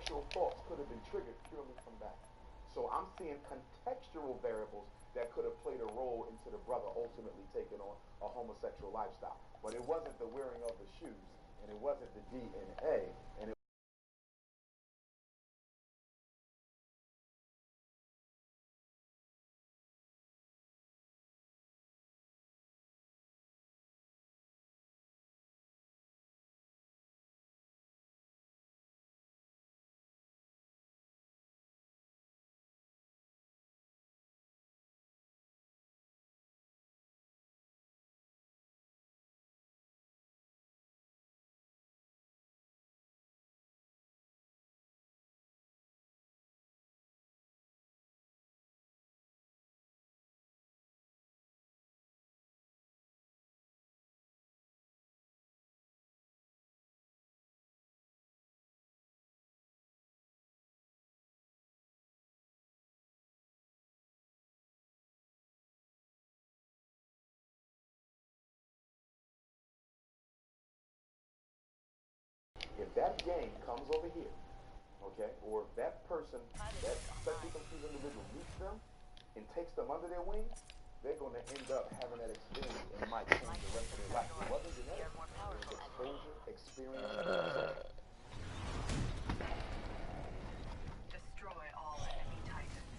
sexual thoughts could have been triggered purely from that. So I'm seeing contextual variables that could have played a role into the brother ultimately taking on a homosexual lifestyle. But it wasn't the wearing of the shoes, and it wasn't the DNA, and it if that gang comes over here, okay, or if that person, that sexually confused individual meets them and takes them under their wing, they're going to end up having that experience and it might change the rest of their life. It wasn't genetic. It was exposure, experience, and social. Destroy all enemy titans.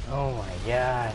Oh my god.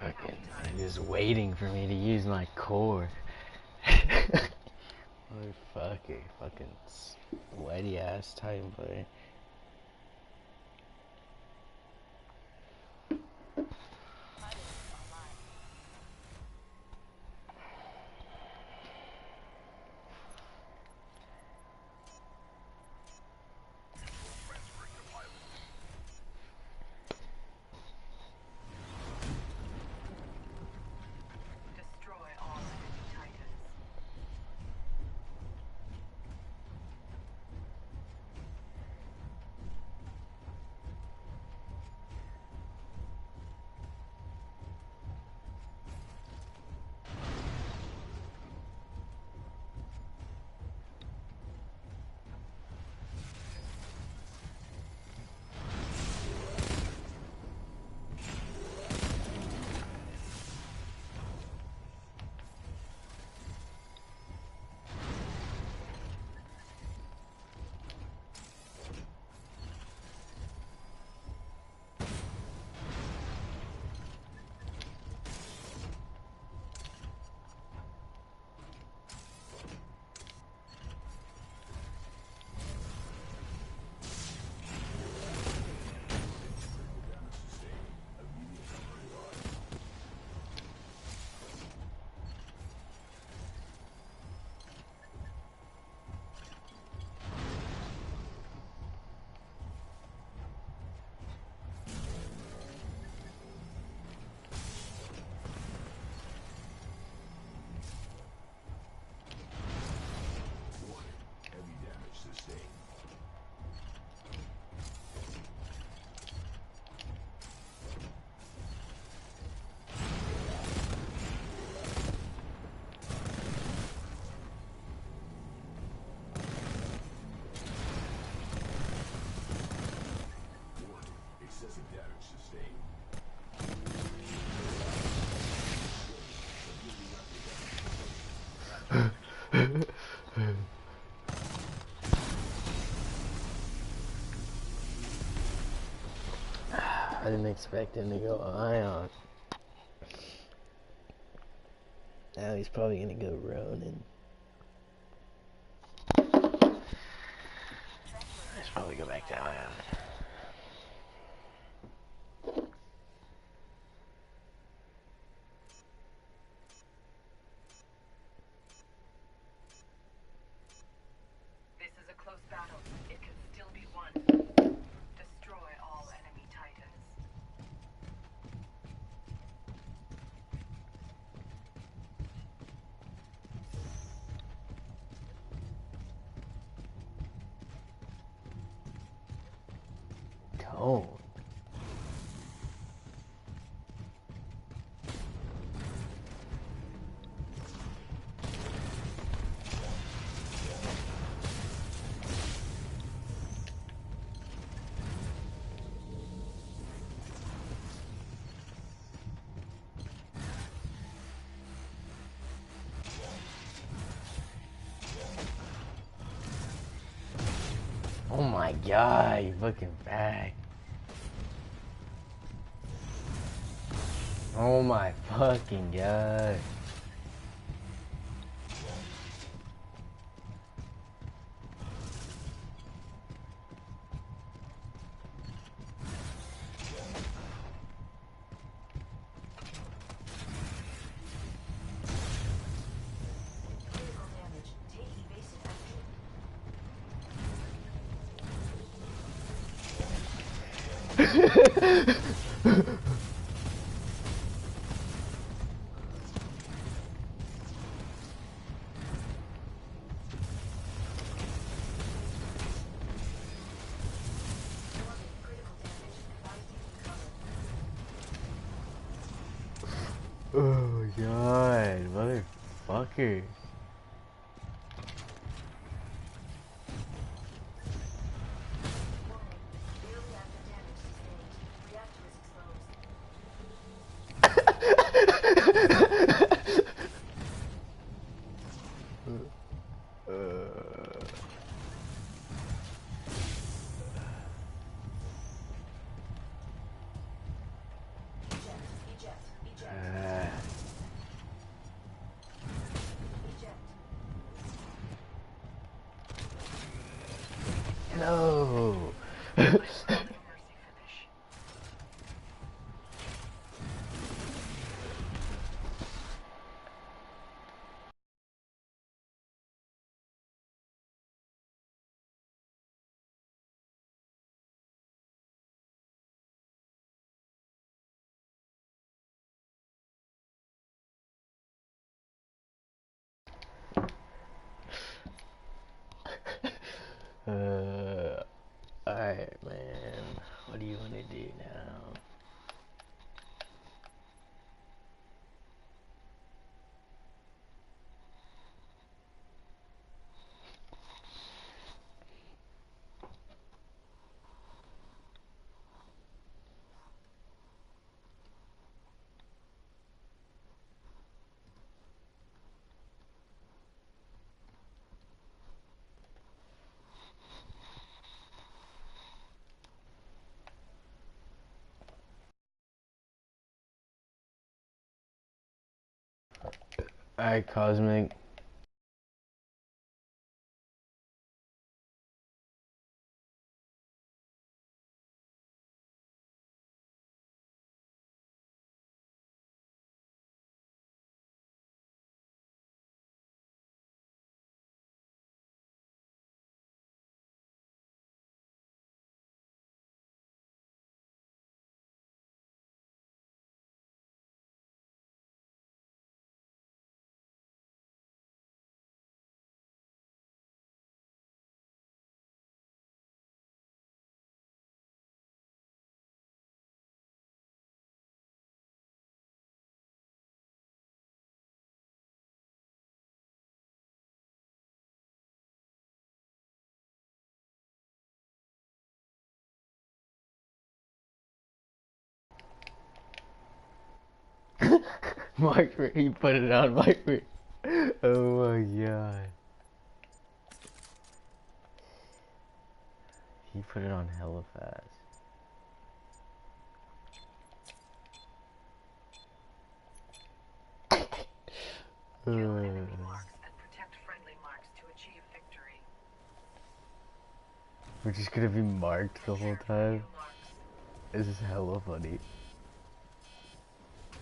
Fucking just waiting for me to use my core. Motherfucker, fucking sweaty ass Titan player. Destroy all enemy titans. I didn't expect him to go Ion. Now he's probably gonna go Ronin. I should probably go back to Ion. This is a close battle. It can still be won. Destroy all enemy titans. Tone. Oh my god, you fucking back. Oh my fucking god. Oh my god, motherfucker. No. Alright, man. What do you want to do now? Alright, Cosmic. Mark, he put it on Mark. Oh my god. He put it on hella fast. Kill enemy marks and protect friendly marks to achieve victory. We're just gonna be marked the whole Prepare for time. new marks. This is hella funny.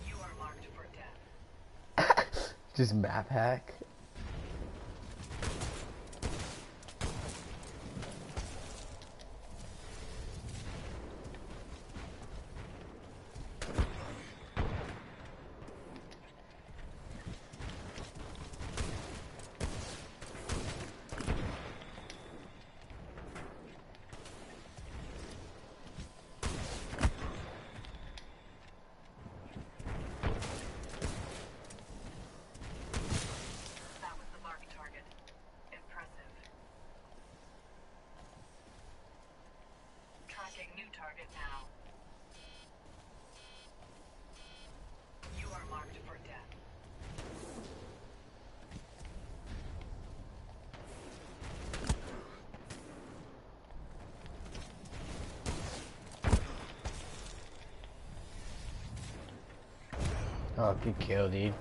You are marked for death. Just map hack. That was the marked target. Impressive. Tracking new target now. You are marked for death. Oh, good kill, dude.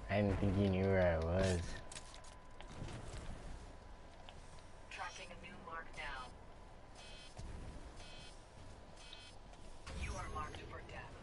I didn't think you knew where I was. Tracking a new mark now. You are marked for death.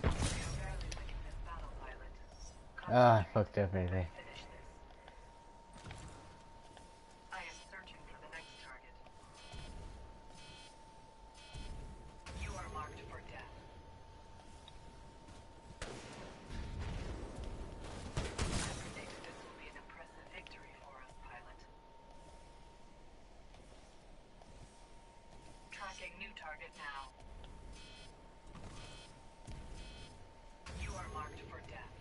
We are barely winning this battle, pilot. Ah, I fucked up everything. Finish this. I am searching for the next target. You are marked for death. I predict this will be an impressive victory for us, pilot. Tracking new target now. You are marked for death.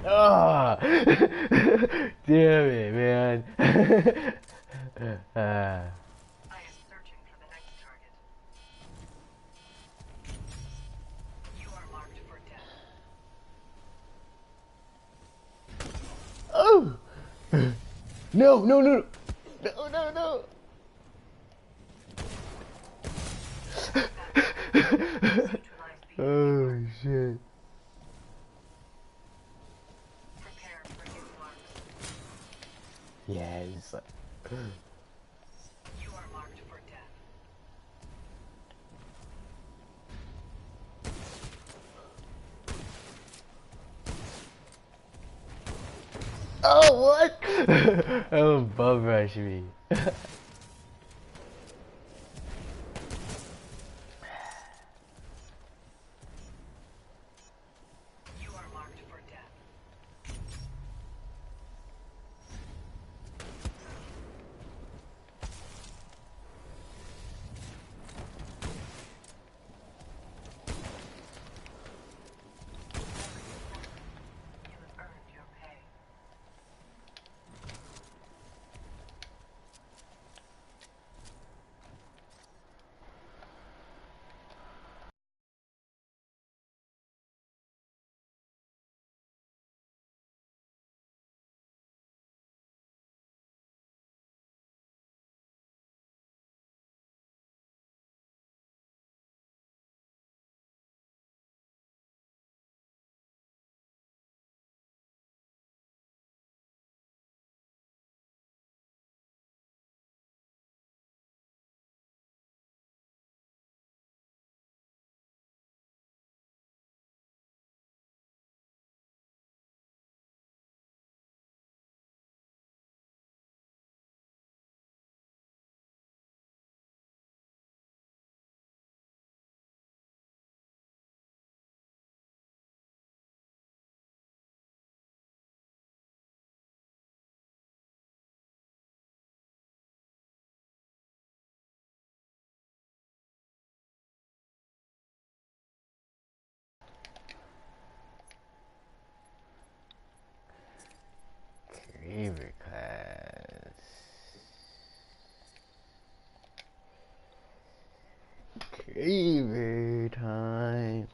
Ah, damn it, man. Ah. I am searching for the next target. You are marked for death. Oh! No, no, no, no, no, no. Neutralize the Oh shit. prepare for new marks. Yes. You are marked for death. Oh, what? Oh, bum rush me. You are marked for death. You have earned your pay. Favorite class. Favorite time.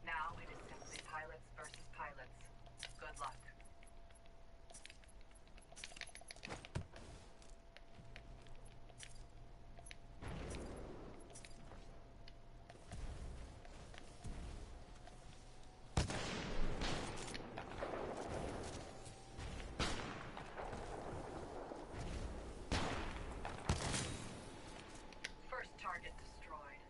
Now it is simply pilots versus pilots. Good luck. First target destroyed.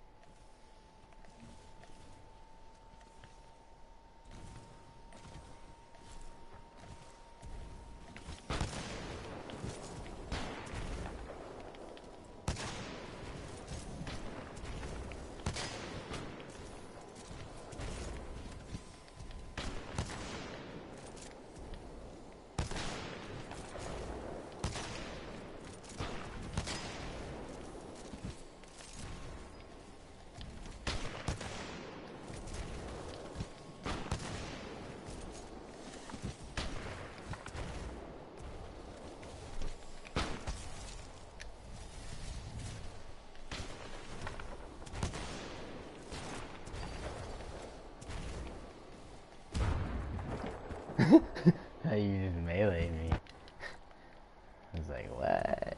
How you just melee me? I was like, what?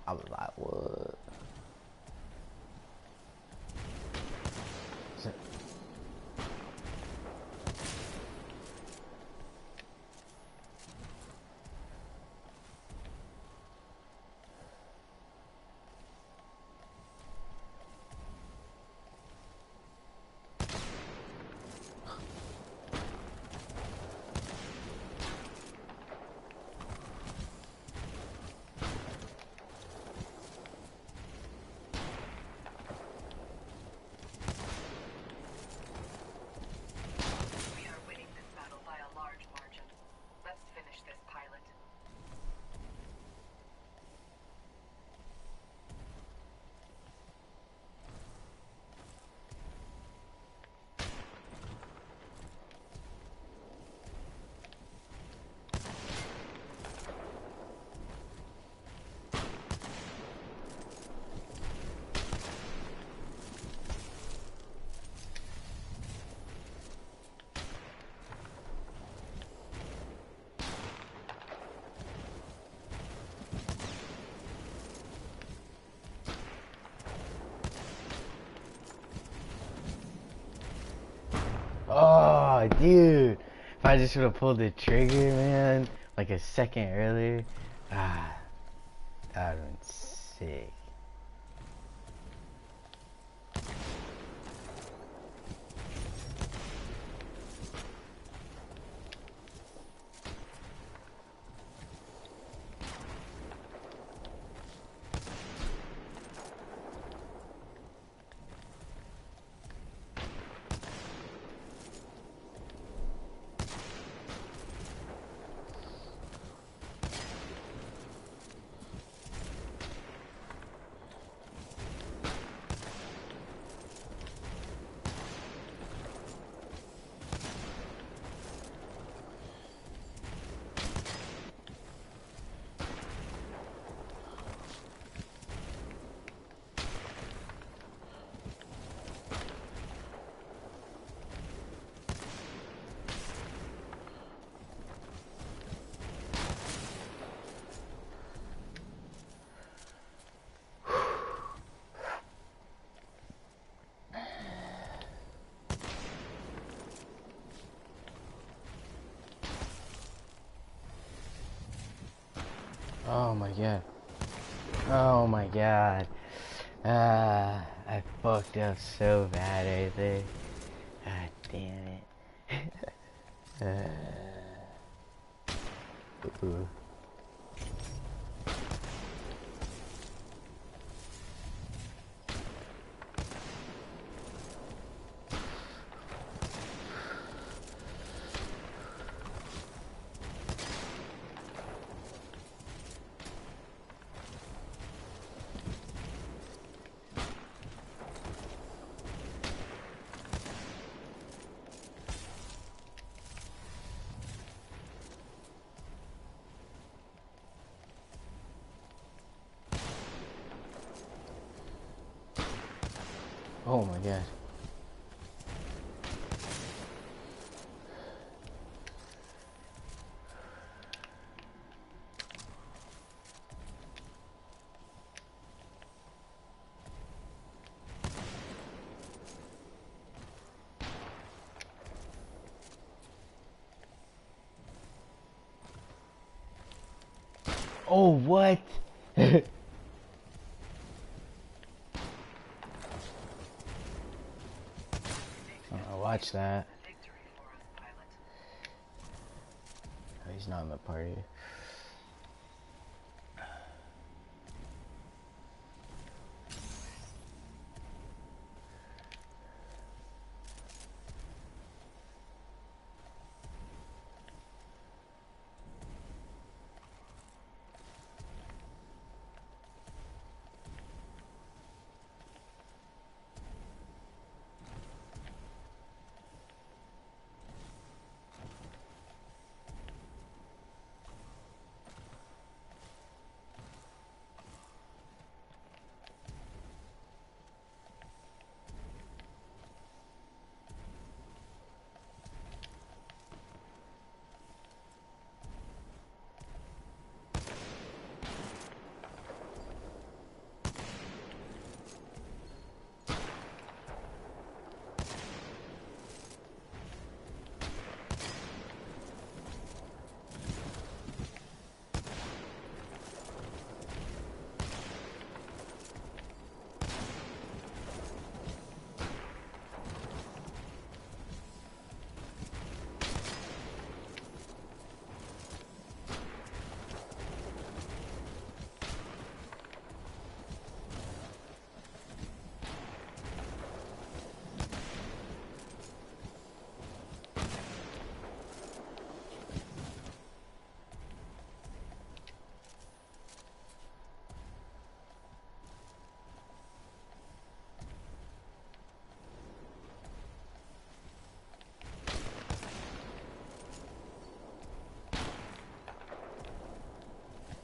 I was like, what? Oh, dude. If I just would have pulled the trigger, man, like a second earlier, that would have been sick. Oh my god. Oh my god. I fucked up so bad right there. God damn it. Ooh. Oh my god. Oh, what? Watch that. Victory for us, pilot. Oh, he's not in the party.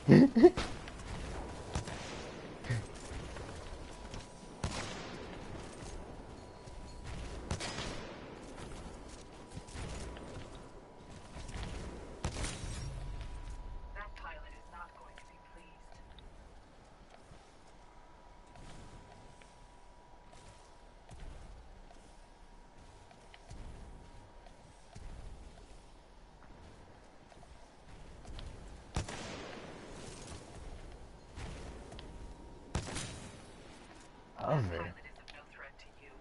That pilot is not going to be pleased. cover. pilot is of no threat to you.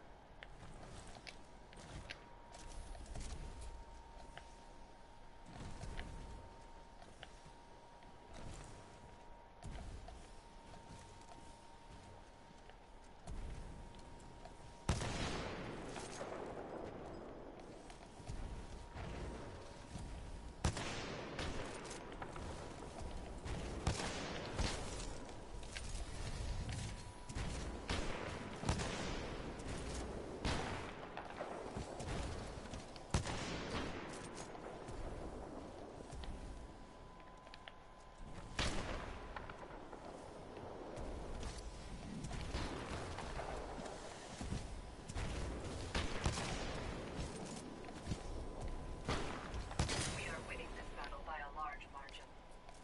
We are winning this battle by a large margin.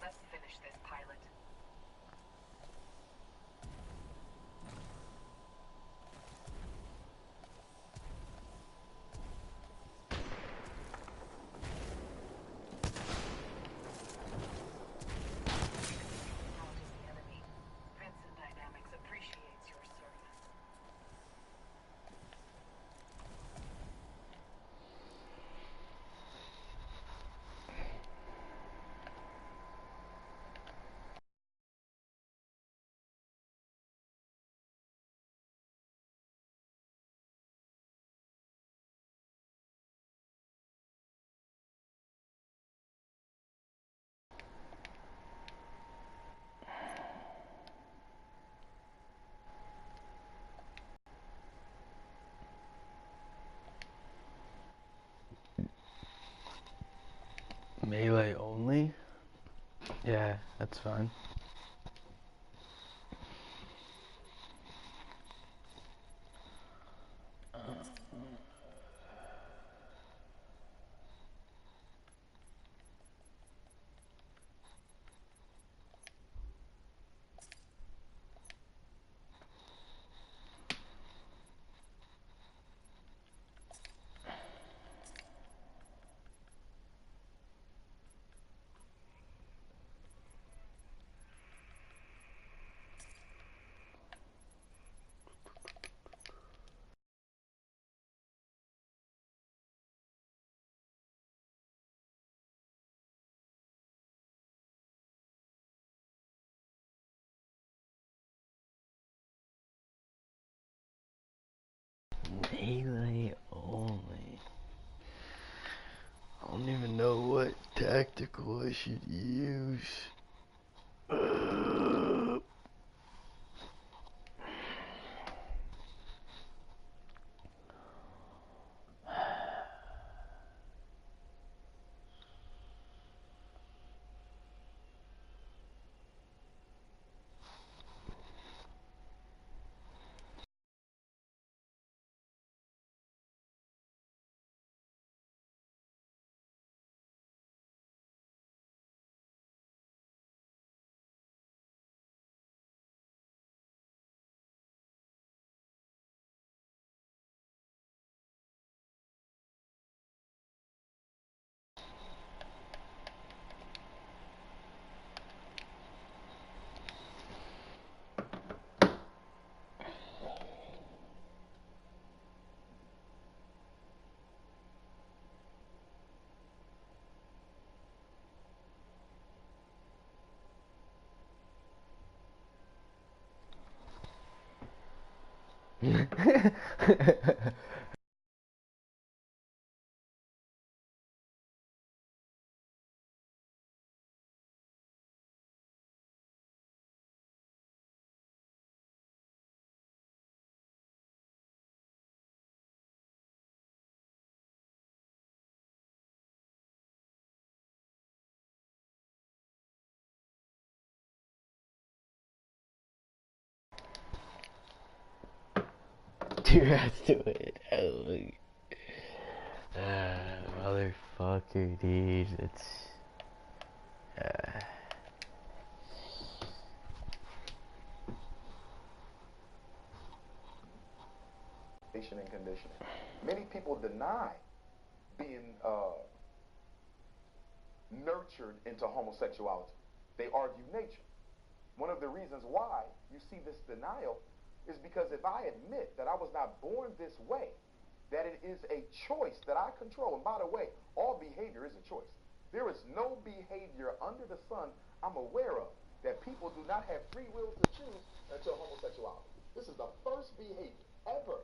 Let's finish this, pilot. Routing the enemy. Vincent Dynamics appreciates your service. Melee only? Yeah, that's fine. Melee only. I don't even know what tactical I should use. Dude, let's do it. Motherfucker, dude. It's. And conditioning. Many people deny being nurtured into homosexuality. They argue nature. One of the reasons why you see this denial is because if I admit that I was not born this way, that it is a choice that I control. And by the way, all behavior is a choice. There is no behavior under the sun I'm aware of that people do not have free will to choose until homosexuality. This is the first behavior ever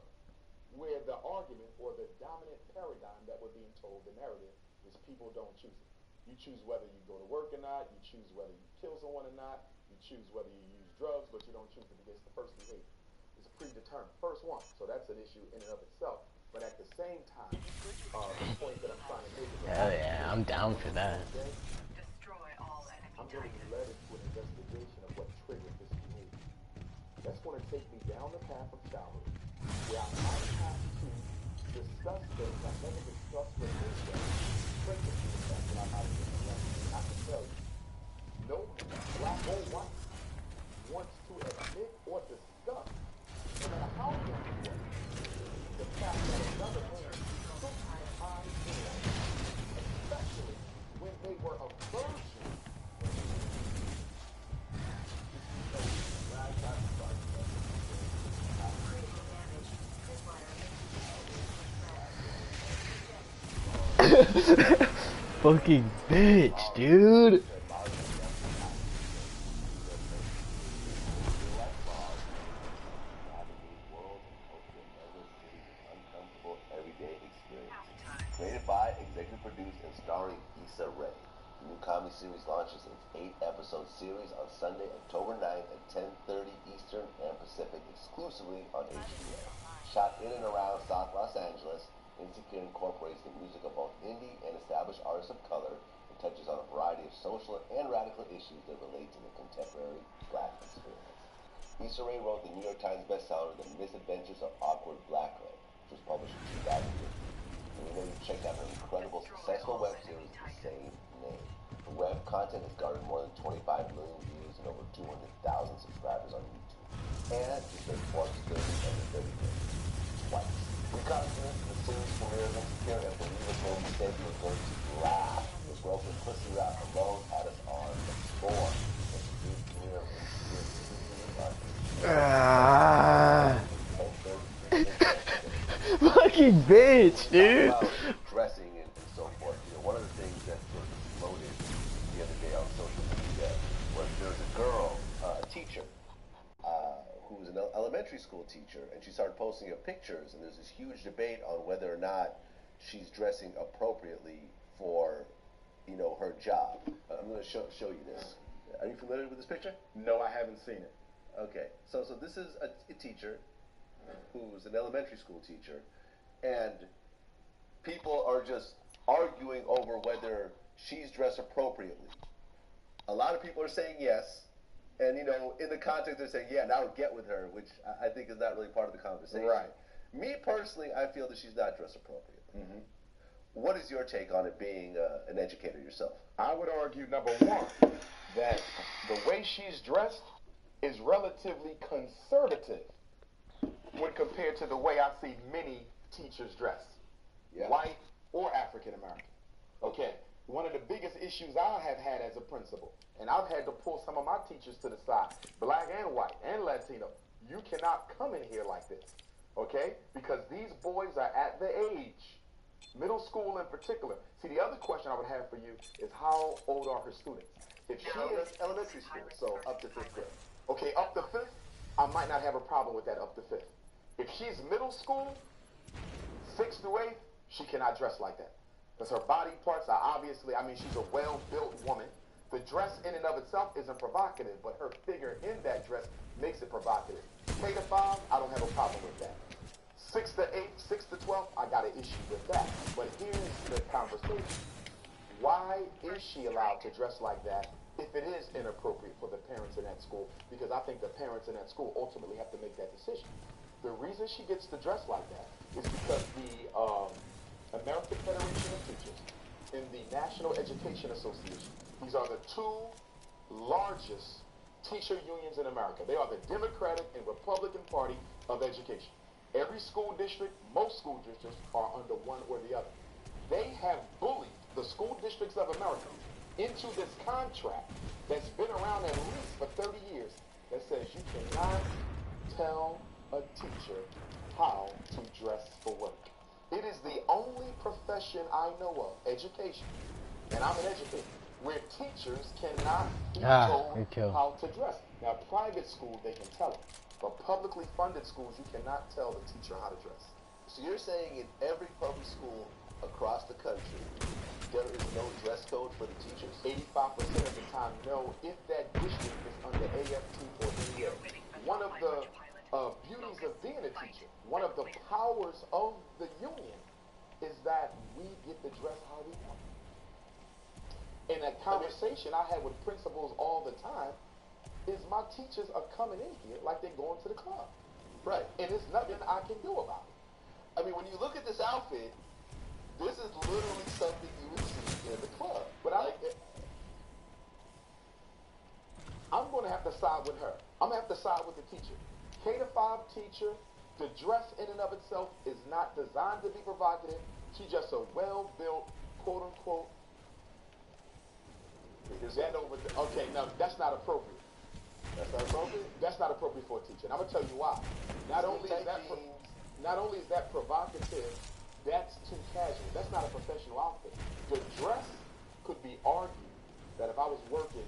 where the argument or the dominant paradigm that we're being told, the narrative, is people don't choose it. You choose whether you go to work or not. You choose whether you kill someone or not. You choose whether you use drugs, but you don't choose it against the first behavior. It's predetermined. First one. So that's an issue in and of itself. But at the same time, the point that I'm trying to make is Hell yeah, I'm down for that. Destroy all enemy I'm going to be titans. led into an investigation of what triggered this behavior. That's going to take me down the path of childhood, where I might have to discuss things I never discussed with anyone, principally the fact that I might have been molested. I can tell you, no black or white wants to admit or discuss, no matter how young you are, the fact that another man took my time in life, especially when they were a virgin. Fucking bitch, dude. Created by, executive produced, and starring Issa Rae. The new comedy series launches its 8-episode series on Sunday, October 9th at 10:30 Eastern and Pacific, exclusively on HBO. Shot in and around South Los Angeles, Insecure incorporates the music of both indie and established artists of color and touches on a variety of social and radical issues that relate to the contemporary Black experience. Issa Rae wrote the New York Times bestseller, The Misadventures of Awkward Black Girl, which was published in 2015. And we know you checked out her incredible, successful web series, The Same Name. The web content has garnered more than 25 million views and over 200,000 subscribers on YouTube. And she's been Forbes 30 under 30 days twice. We got into the series premiere of Insecure and believe us when we said you were going to laugh. This broken pussy rap alone had us on the floor. It's a big premiere of Insecure. Fucking bitch, dude. About dressing and so forth. You know, one of the things that sort of exploded the other day on social media was there was a girl, a teacher, who was an elementary school teacher, and she started posting her pictures, and there's this huge debate on whether or not she's dressing appropriately for, you know, her job. I'm going to show you this. Are you familiar with this picture? No, I haven't seen it. Okay, so this is a teacher who's an elementary school teacher, and people are just arguing over whether she's dressed appropriately. A lot of people are saying yes, and you know, in the context they're saying, yeah, now get with her, which I think is not really part of the conversation. Right. Me personally, I feel that she's not dressed appropriately. Mm-hmm. What is your take on it, being an educator yourself? I would argue, number one, that the way she's dressed is relatively conservative when compared to the way I see many teachers dress, white or African American. Okay, one of the biggest issues I have had as a principal, and I've had to pull some of my teachers to the side, black and white and Latino, you cannot come in here like this, okay? Because these boys are at the age, middle school in particular. See, the other question I would have for you is how old are her students? If she is elementary school, so up to 5th grade. Okay, up to 5th, I might not have a problem with that up to 5th. If she's middle school, 6th through 8th, she cannot dress like that. Because her body parts are obviously, I mean, she's a well-built woman. The dress in and of itself isn't provocative, but her figure in that dress makes it provocative. K to 5, I don't have a problem with that. 6 to 8, 6 to 12, I got an issue with that. But here's the conversation. Why is she allowed to dress like that if it is inappropriate for the parents in that school? Because I think the parents in that school ultimately have to make that decision. The reason she gets to dress like that is because the American Federation of Teachers and the National Education Association, these are the two largest teacher unions in America. They are the Democratic and Republican Party of education. Every school district, most school districts are under one or the other. They have bullied the school districts of America into this contract that's been around at least for 30 years that says you cannot tell a teacher how to dress for work. It is the only profession I know of, education, and I'm an educator, where teachers cannot be told how to dress. Now, private school, they can tell them, but publicly funded schools, you cannot tell the teacher how to dress. So you're saying in every public school across the country, there is no dress code for the teachers? 85% of the time, no, if that district is under AFT or NEA. One of the beauties of being a teacher, one of the powers of the union, is that we get to dress how we want. In a conversation I have with principals all the time, is my teachers are coming in here like they're going to the club. Right. And there's nothing I can do about it. I mean, when you look at this outfit, this is literally something you would see in the club. But I'm going to have to side with her. I'm going to have to side with the teacher. K-5 teacher, the dress in and of itself is not designed to be provocative. She's just a well-built, quote-unquote, okay, no, that's not appropriate. That's not appropriate? That's not appropriate for a teacher. And I'm going to tell you why. Not only is that provocative, that's too casual. That's not a professional outfit. The dress could be argued that if I was working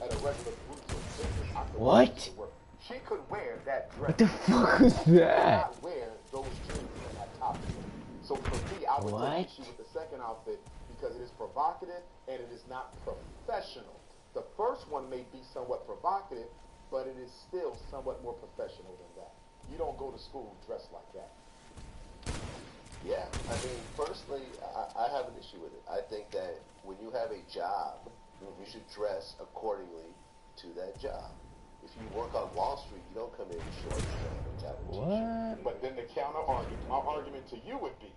at a regular boutique business, I could wear it to work. She could wear that dress. What the fuck was that? Not wear those jeans and that top. So for me, I would take issue with the second outfit because it is provocative and it is not professional. The first one may be somewhat provocative, but it is still somewhat more professional than that. You don't go to school dressed like that. Yeah, I mean, personally, I have an issue with it. I think that when you have a job, you should dress accordingly to that job. If you work on Wall Street, you don't come in with shorts and a t-shirt. But then the counter argument, my argument to you would be,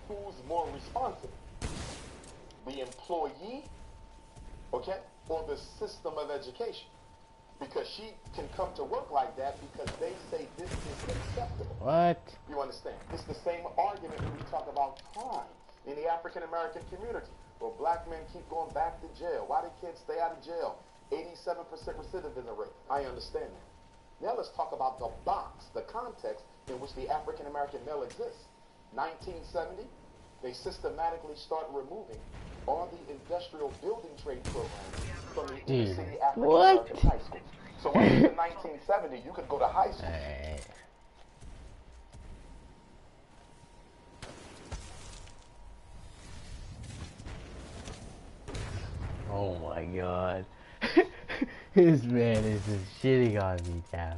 who's more responsible? The employee, okay, or the system of education? Because she can come to work like that because they say this is acceptable. What? You understand? It's the same argument when we talk about crime in the African American community, where black men keep going back to jail. Why do kids stay out of jail? 87% recidivism rate. I understand that. Now let's talk about the box, the context in which the African American male exists. 1970, they systematically start removing all the industrial building trade programs from the inner city African American high schools. So when in 1970, you could go to high school. Oh my god. This man is just shitting on me now.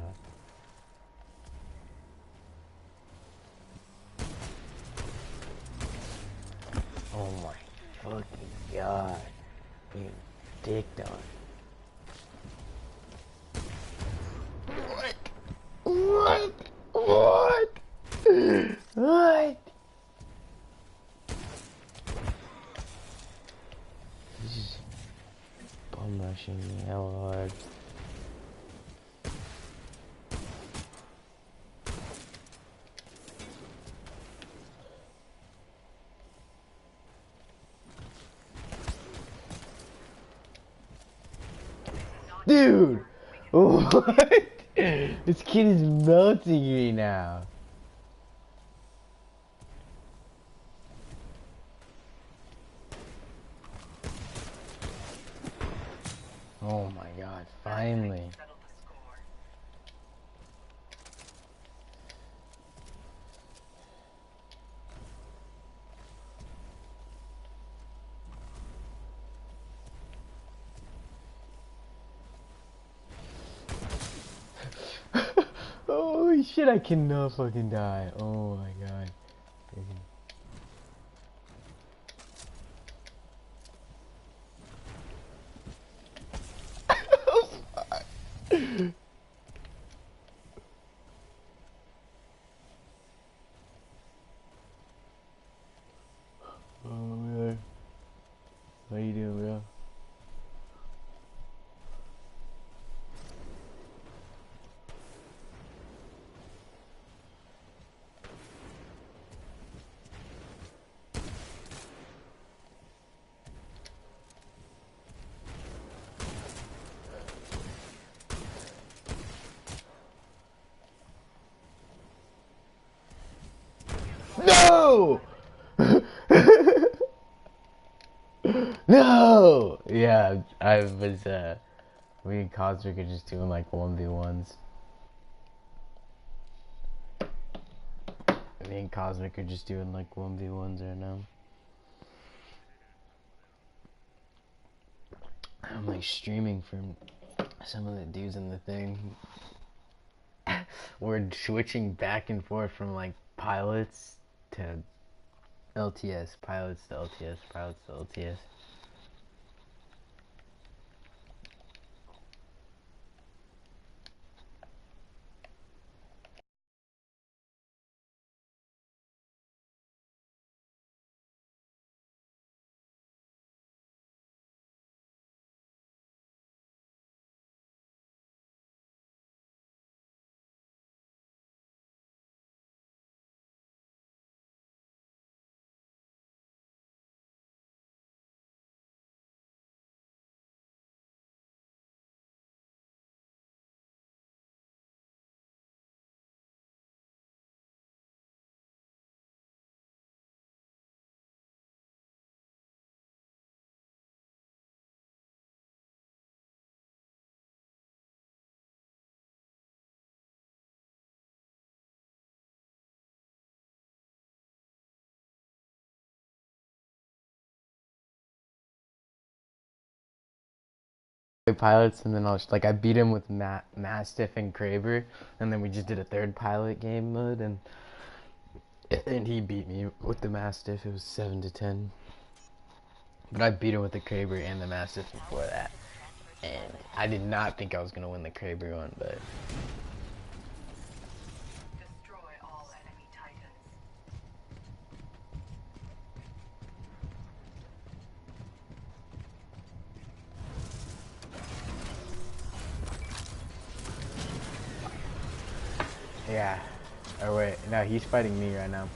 Oh my fucking god. Being dicked on. What? What? This is bum rushing me hella hard. Dude! What? This kid is melting me now. Oh my god, finally. Holy shit, I cannot fucking die. Oh my god. Oh man. How you doing, bro? No! Yeah, I was, me and Cosmic are just doing like 1v1s. Me and Cosmic are just doing like 1v1s right now. I'm like streaming from some of the dudes in the thing. We're switching back and forth from like pilots to LTS, pilots to LTS, pilots to LTS. Pilots, and then I beat him with Mastiff and Kraber, and then we just did a third pilot game mode, and he beat me with the Mastiff. It was 7-10, but I beat him with the Kraber and the Mastiff before that, and I did not think I was gonna win the Kraber one, but Destroy all enemy titans. yeah. Or wait, no, he's fighting me right now.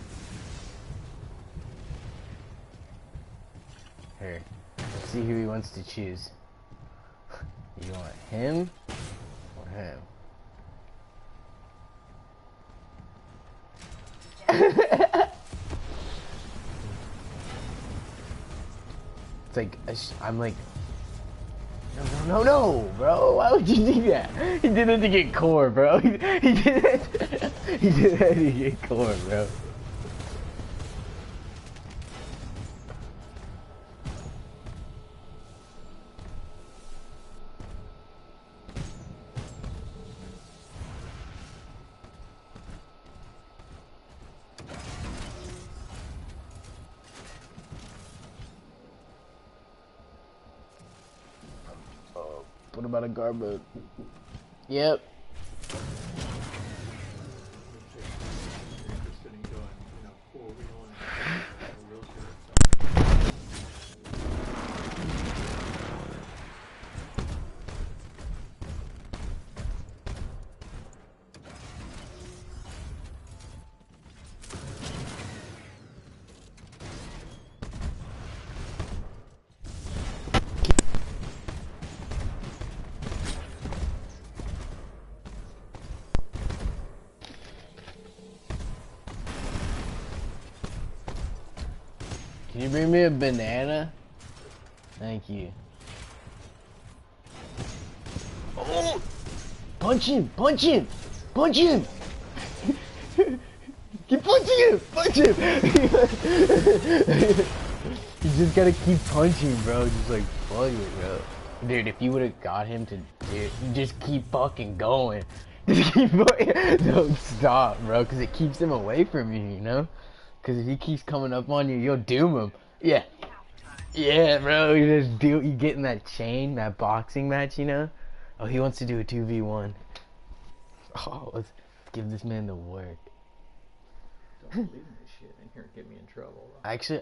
Here, let's see who he wants to choose. You want him or him? It's like I'm like, no, bro. Why would you do that? He did it to get core, bro. He did it. He did that to get core, bro. What about a guard mode? Yep. Can you bring me a banana? Thank you. Oh! Punch him! Punch him! Punch him! Keep punching him! Punch him! You just gotta keep punching, bro. Just like, fuck it, bro. Dude, if you would've got him to, dude, you just keep fucking going. Just keep fucking, don't stop, bro, because it keeps him away from you, you know? Because if he keeps coming up on you, you'll doom him. Yeah. Yeah, bro, you just you get in that chain, that boxing match, you know? Oh, he wants to do a 2v1. Oh, let's give this man the work. Don't leave this shit in here and get me in trouble. Actually,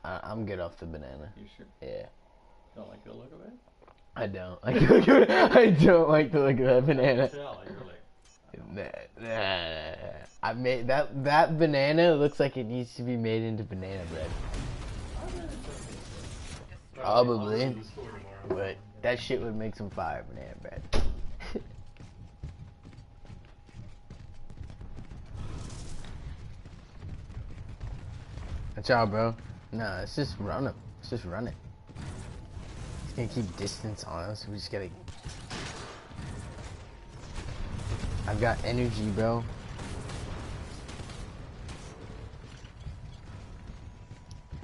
I'm good off the banana. You sure? Yeah. Don't like the look of it? I don't. I don't like the look of that banana. Tell, you're like, I made that banana looks like it needs to be made into banana bread. Probably, but that shit would make some fire banana bread. Watch out, bro. Nah, let's just run him. Let's just run it. Gonna keep distance on us. We just gotta. I've got energy, bro.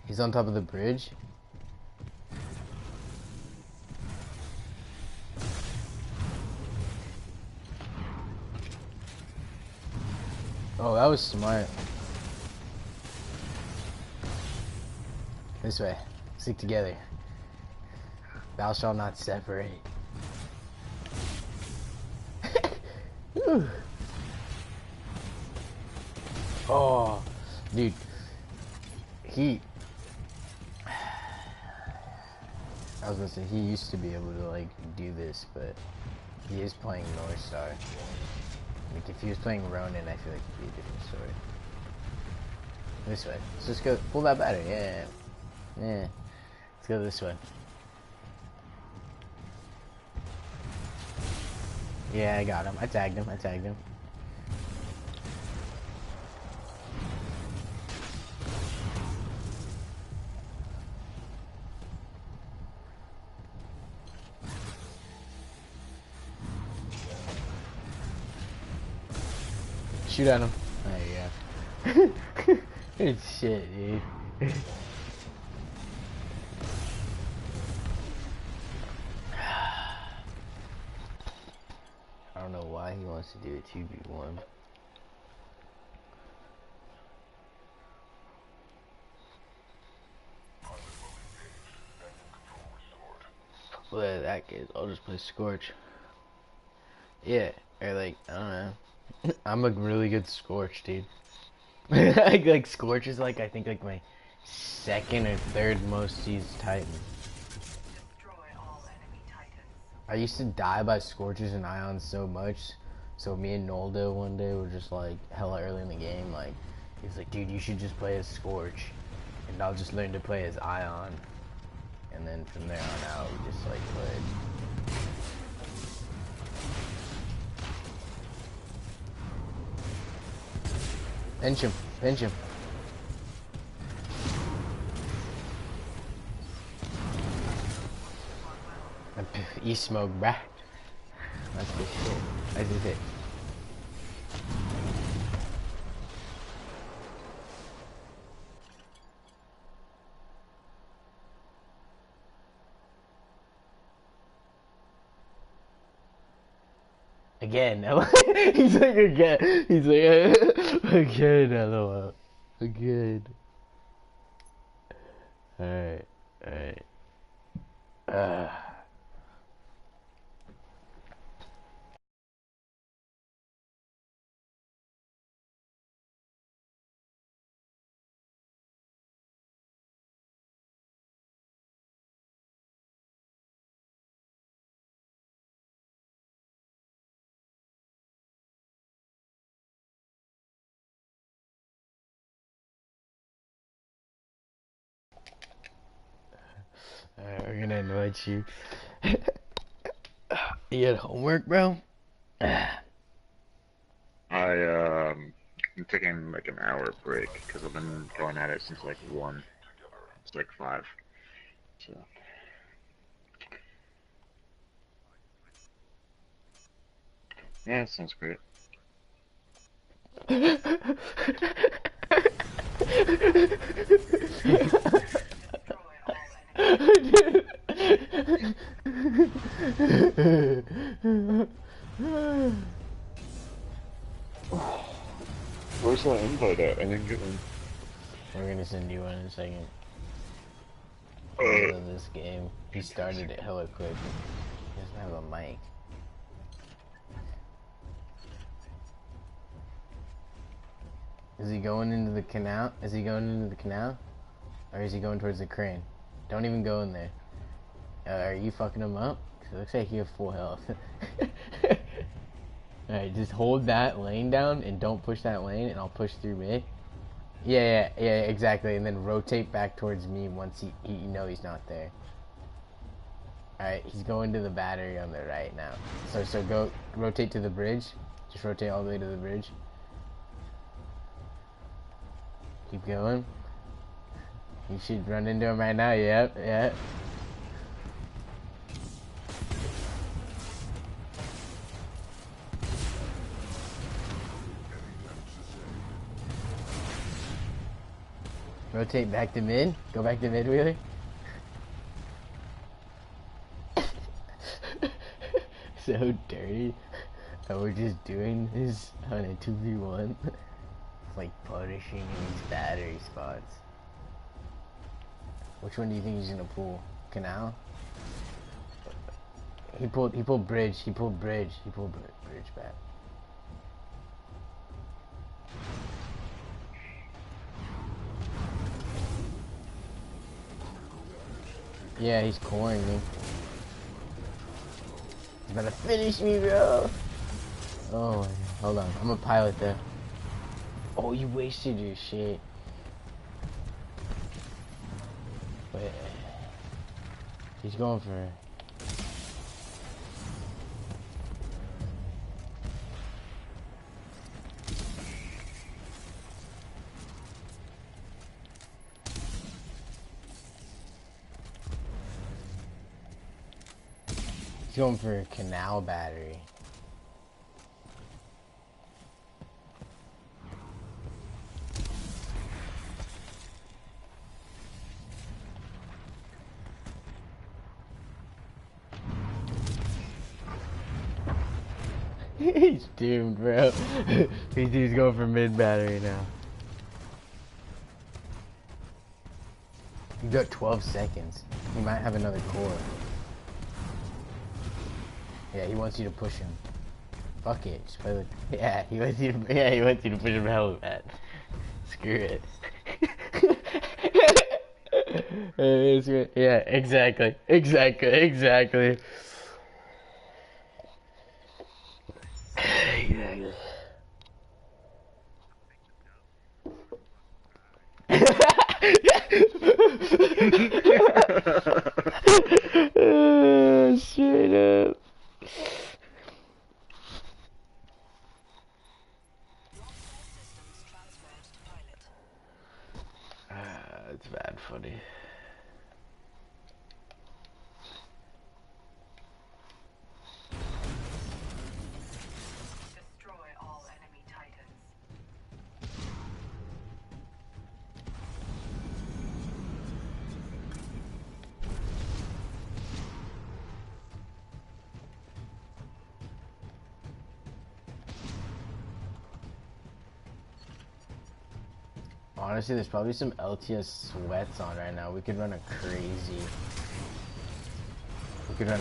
He's on top of the bridge. Oh, that was smart. This way. Stick together. Thou shalt not separate. Oh, dude. I was gonna say, he used to be able to, like, do this, but he is playing North Star. Like, if he was playing Ronin, I feel like it'd be a different story. This way. Let's just go, pull that battery, yeah. Yeah. Let's go this way. Yeah, I got him. I tagged him. Shoot at him. There you go. Good shit, dude. I don't know why he wants to do a 2v1. Well, that case, I'll just play Scorch. Yeah, or like, I don't know. I'm a really good Scorch, dude. like Scorch is like, I think like my second or third most used Titan. Destroy all enemy Titans. I used to die by Scorches and Ions so much, so me and Noldo one day were just like, hella early in the game, like, he's like, dude, you should just play as Scorch, and I'll just learn to play as Ion. And then from there on out, we just like played. Pinch him, pinch him. E-smoke, bruh. That's good shit. I did it. Again, he's like again. He's like again, LOL. Again. Alright, alright. Alright, we're gonna invite you. You had homework, bro? I'm taking like an hour break because I've been going at it since like 1. It's like 5. So. Yeah, that sounds great. Destroy all enemy. Where's that invite at? I didn't get one. We're gonna send you one in a second. This game. He started it hella quick. He doesn't have a mic. Is he going into the canal? Is he going into the canal? Or is he going towards the crane? Don't even go in there. Are you fucking him up? 'Cause it looks like you have full health. Alright, just hold that lane down and don't push that lane and I'll push through me. Yeah, exactly. And then rotate back towards me once you know he's not there. Alright, he's going to the battery on the right now. So go, rotate to the bridge. Just rotate all the way to the bridge. Keep going. You should run into him right now, yep. Rotate back to mid. Go back to mid, Wheeler. So dirty. And we're just doing this on a 2v1. It's like punishing these battery spots. Which one do you think he's gonna pull? Canal? He pulled bridge, he pulled bridge back. Yeah, he's coring me. He's gonna finish me, bro. Oh, hold on. I'm a pilot there. Oh, you wasted your shit. Wait. He's going for it. He's going for a canal battery. He's doomed, bro. This dude's going for mid battery now. You got 12 seconds. He might have another core. Yeah, he wants you to push him. Fuck it, just play with. Yeah, he wants you to. Yeah, he wants you to push him hell with that. Screw it. Yeah, exactly. Exactly. Straight up. It's bad funny. Destroy all enemy titans. Honestly, there's probably some LTS sweats on right now. We could run a crazy. We could run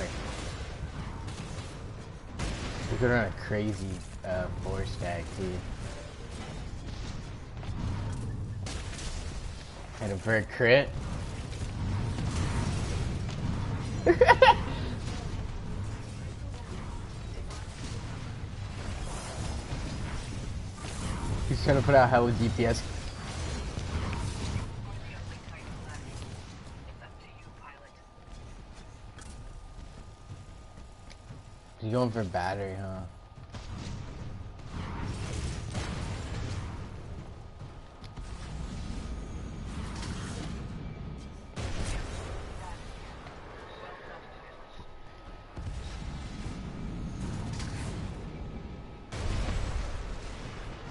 a crazy 4-stack too. And for a crit. He's trying to put out hella DPS. He's going for battery, huh?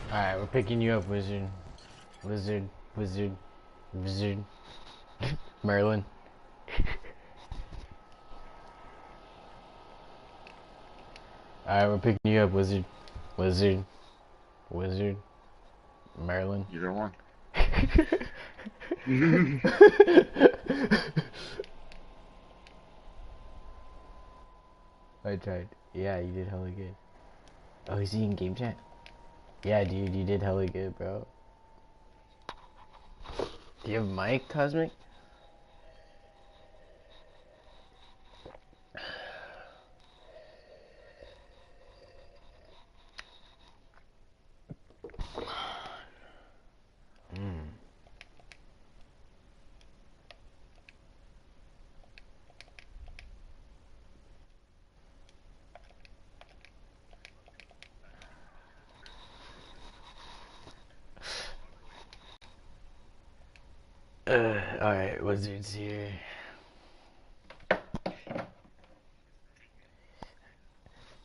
Alright, we're picking you up, wizard. Wizard. Merlin. Alright, we're picking you up, wizard. Merlin. Either one. I tried. Yeah, you did hella good. Oh, is he in game chat? Yeah, dude, you did hella good, bro. Do you have a mic, Cosmic? Alright, wizard's here.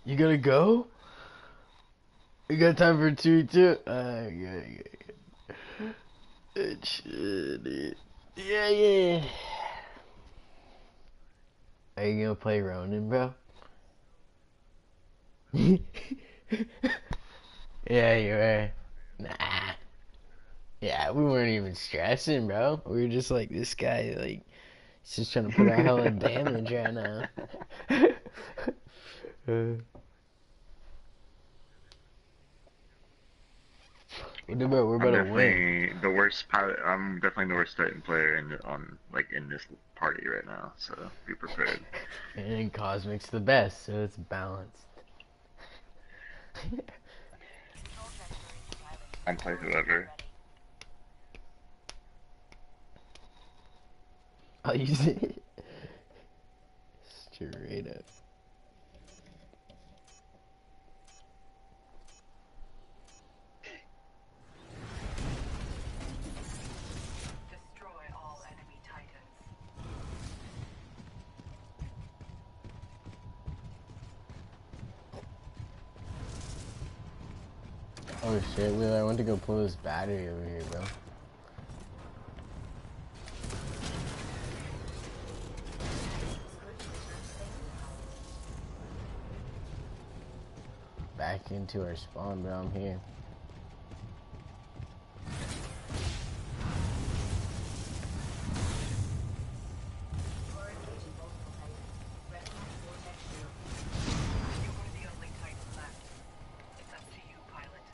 You gotta go? You got time for 2v2? Yeah. Good shit, dude. Yeah, yeah. Are you gonna play Ronin, bro? Yeah, you were. Nah. Yeah, we weren't even stressing, bro. We were just like, this guy, like, he's just trying to put out hella damage right now. We're I'm about to win. definitely the worst pilot. I'm definitely the worst Titan player in this party right now. So be prepared. And Cosmic's the best, so it's balanced. I'm play whoever. I'll use it. Straight up. Destroy all enemy titans. Oh shit, Wheeler, I went to go pull this battery over here, bro. Back into our spawn, bro. I'm here. You're the only titan left. It's up to you, pilot.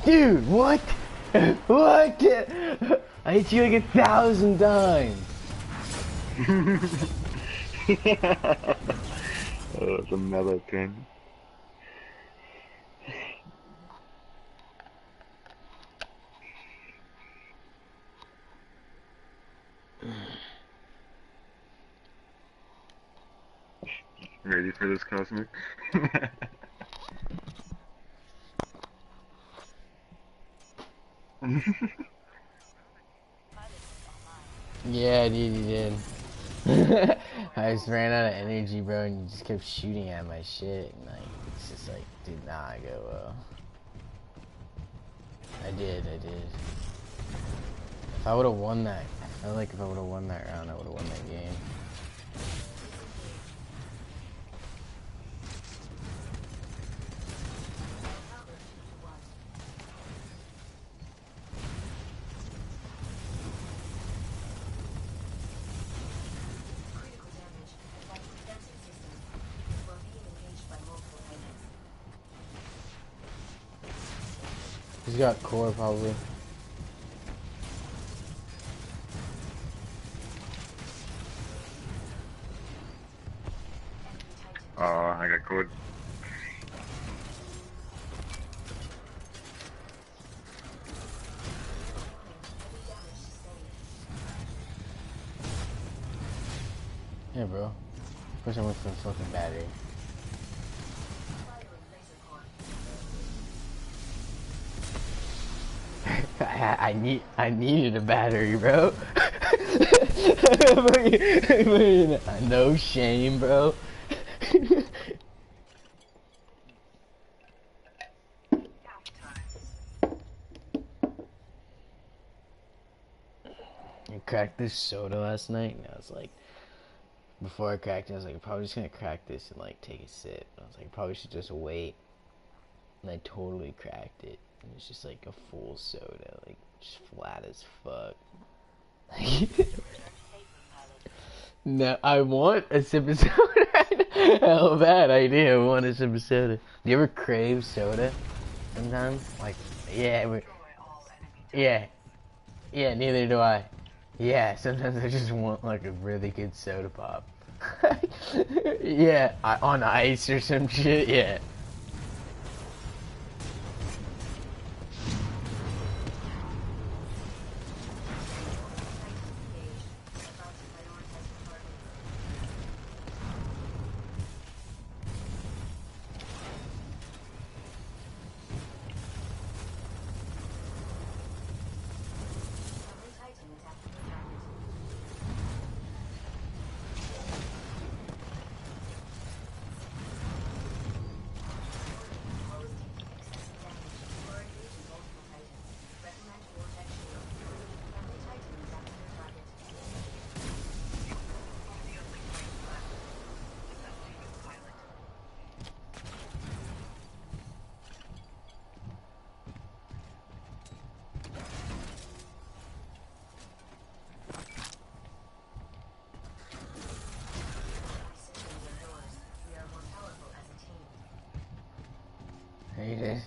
Dude, what? What? I hit you like 1,000 times. Oh, it's another pin. Ready for this, Cosmic? Yeah, dude, you did. I just ran out of energy, bro, and you just kept shooting at my shit, and like, it's just like, did not go well. I did. If I would have won that, I feel like if I would have won that round, I would have won that game. He's got core, probably. Oh, I got code. Yeah, bro. First I went for a fucking battery. I needed a battery, bro. No shame, bro. I cracked this soda last night, and I was like, before I cracked it, I was like, I'm probably just gonna crack this and like take a sip. I was like, probably should just wait. And I totally cracked it. It was just like a full soda, like just flat as fuck. No, I want a sip of soda. Hell bad idea. I want a sip of soda. Do you ever crave soda? Sometimes, like, yeah, yeah, yeah. Neither do I. Yeah, sometimes I just want like a really good soda pop. Yeah, on ice or some shit. Yeah. Hate it.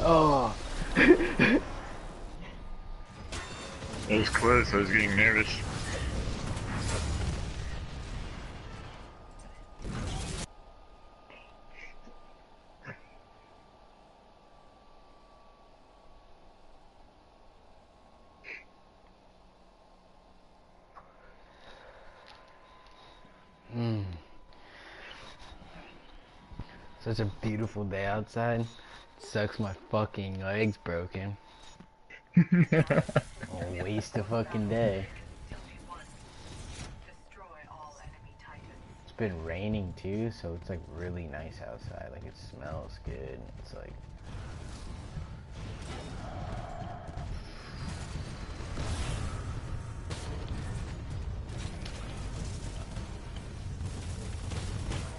Oh. It was close, I was getting nervous. Such a beautiful day outside. Sucks my fucking legs broken. Oh, waste a fucking day. Still be won. Destroy all enemy titans. It's been raining too, so it's like really nice outside. Like it smells good. It's like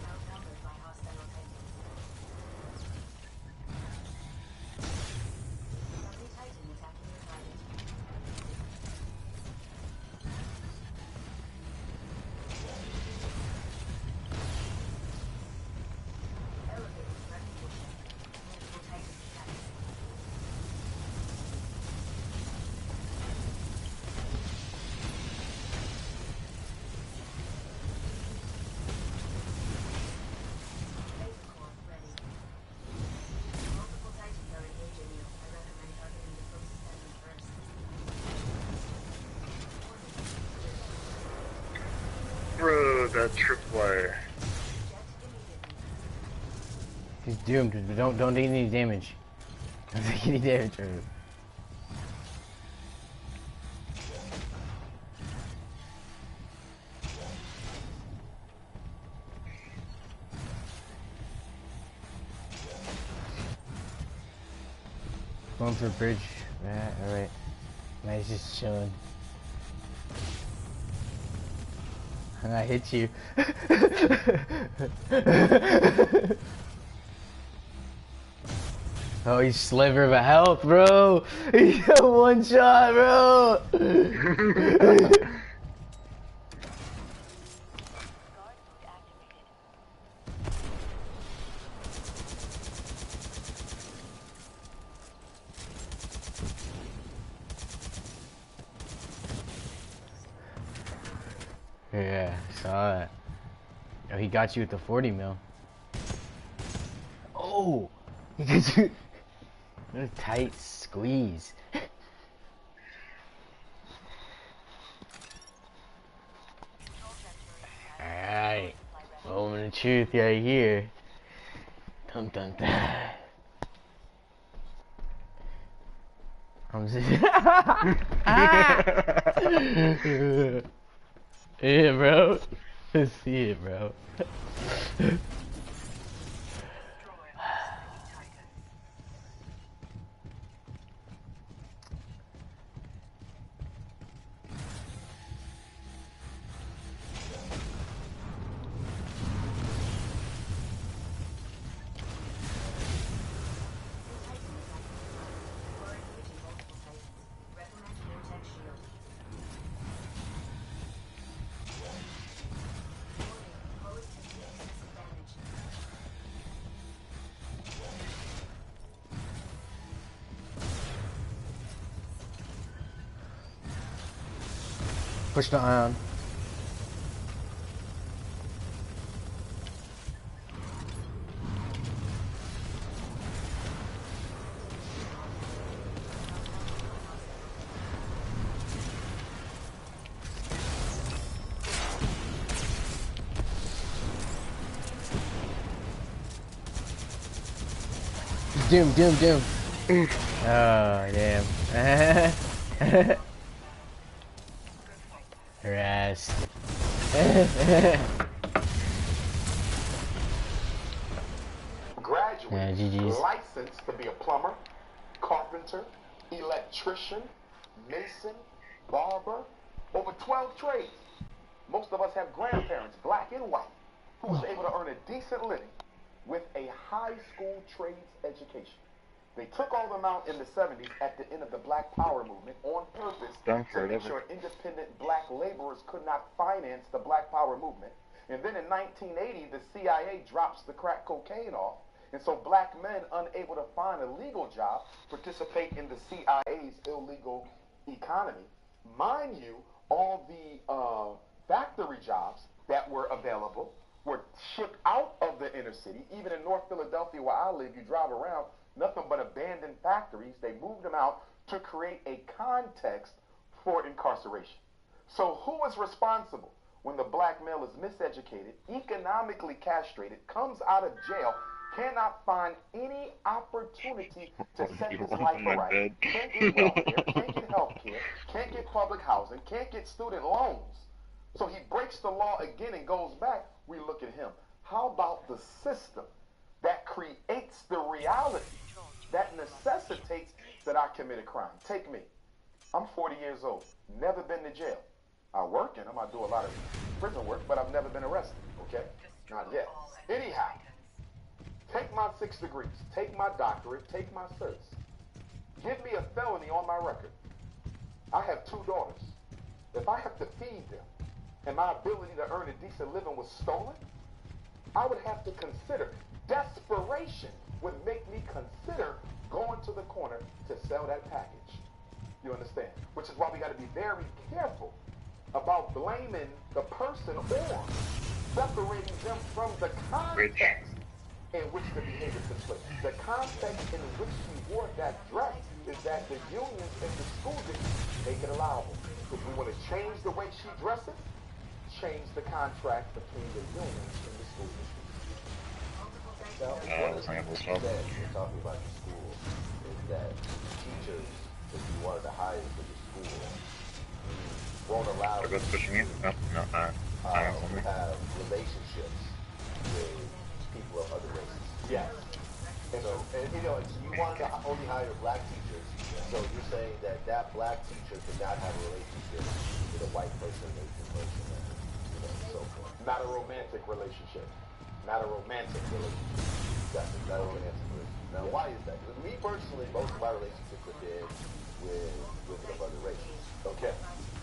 Outnumbered by hostile titans. Every titan attacking your target. Elevating threat position. Multiple titans attacking. Laser core ready. Multiple titans are engaging you. I recommend targeting the closest enemy first. Bro, that tripwire. Jet immediately. he's doomed. Don't take any damage. Don't take any damage. Going for a bridge. Alright. Nice, just chilling. I hit you. Oh, he's sliver of a health, bro. He's got one shot, bro. Guard mode activated. Yeah, I saw that. Oh, he got you with the 40 mil. Oh, he got you. What a tight squeeze. Alright, moment of truth right here. Dun dun dun. I'm just. Yeah, bro. Let's see it, bro. Destroy all enemy titans. You are engaging multiple titans. Recommend Vortex Shield. Warning, opposed taking excessive damage. Push the ion. Doom. Oh, damn. Rest. Graduate, Yeah, GG's. licensed to be a plumber, carpenter, electrician, mason, barber, over 12 trades. Most of us have grandparents, black and white, who was able to earn a decent living with a high school trades education. They took all them out in the 70s at the end of the Black Power movement on purpose to make sure independent black laborers could not finance the Black Power movement. And then in 1980, the CIA drops the crack cocaine off. And so black men unable to find a legal job participate in the CIA's illegal economy. Mind you, all the factory jobs that were available were shipped out of the inner city. Even in North Philadelphia where I live, you drive around, nothing but abandoned factories. They moved them out to create a context for incarceration. So who is responsible when the black male is miseducated, economically castrated, comes out of jail, cannot find any opportunity to set his life right, can't get welfare, can't get health care, can't get public housing, can't get student loans. So he breaks the law again and goes back. We look at him. How about the system that creates the reality that necessitates that I commit a crime? Take me. I'm 40 years old, never been to jail. I work in them, I do a lot of prison work, but I've never been arrested, okay? Not yet. Anyhow, take my 6 degrees, take my doctorate, take my certs. Give me a felony on my record. I have 2 daughters. If I have to feed them and my ability to earn a decent living was stolen, I would have to consider, desperation would make me consider going to the corner to sell that package. You understand? Which is why we got to be very careful about blaming the person or separating them from the context in which the behavior took place. The context in which she wore that dress is that the unions in the school district make it allowable. If we want to change the way she dresses, change the contract between the unions and the school district. Now, one of the things that we're talking about in school is that teachers, if you wanted to hire for the school, won't allow you to have relationships with people of other races. Yes. So, and you know, you wanted to only hire black teachers, so you're saying that that black teacher could not have a relationship with a white person, an Asian person, and so forth. Not a romantic relationship. Not a romantic relationship. Exactly, not a romantic relationship. Now, why is that? Because me personally, most of my relationships have been with women of other races. Okay.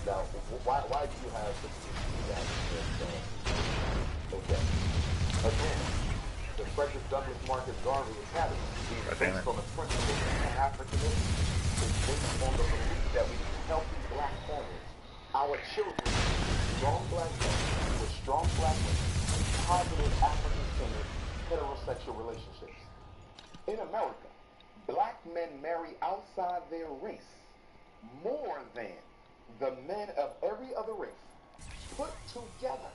Now, why do you have such an issue with that? Okay. Again, the Frederick Douglass Marcus Garvey Academy being based on the principle of Africanism is based on the belief that we need healthy black families. Our children, strong black men with strong black women, positive African-centered heterosexual relationships. In America, black men marry outside their race more than the men of every other race put together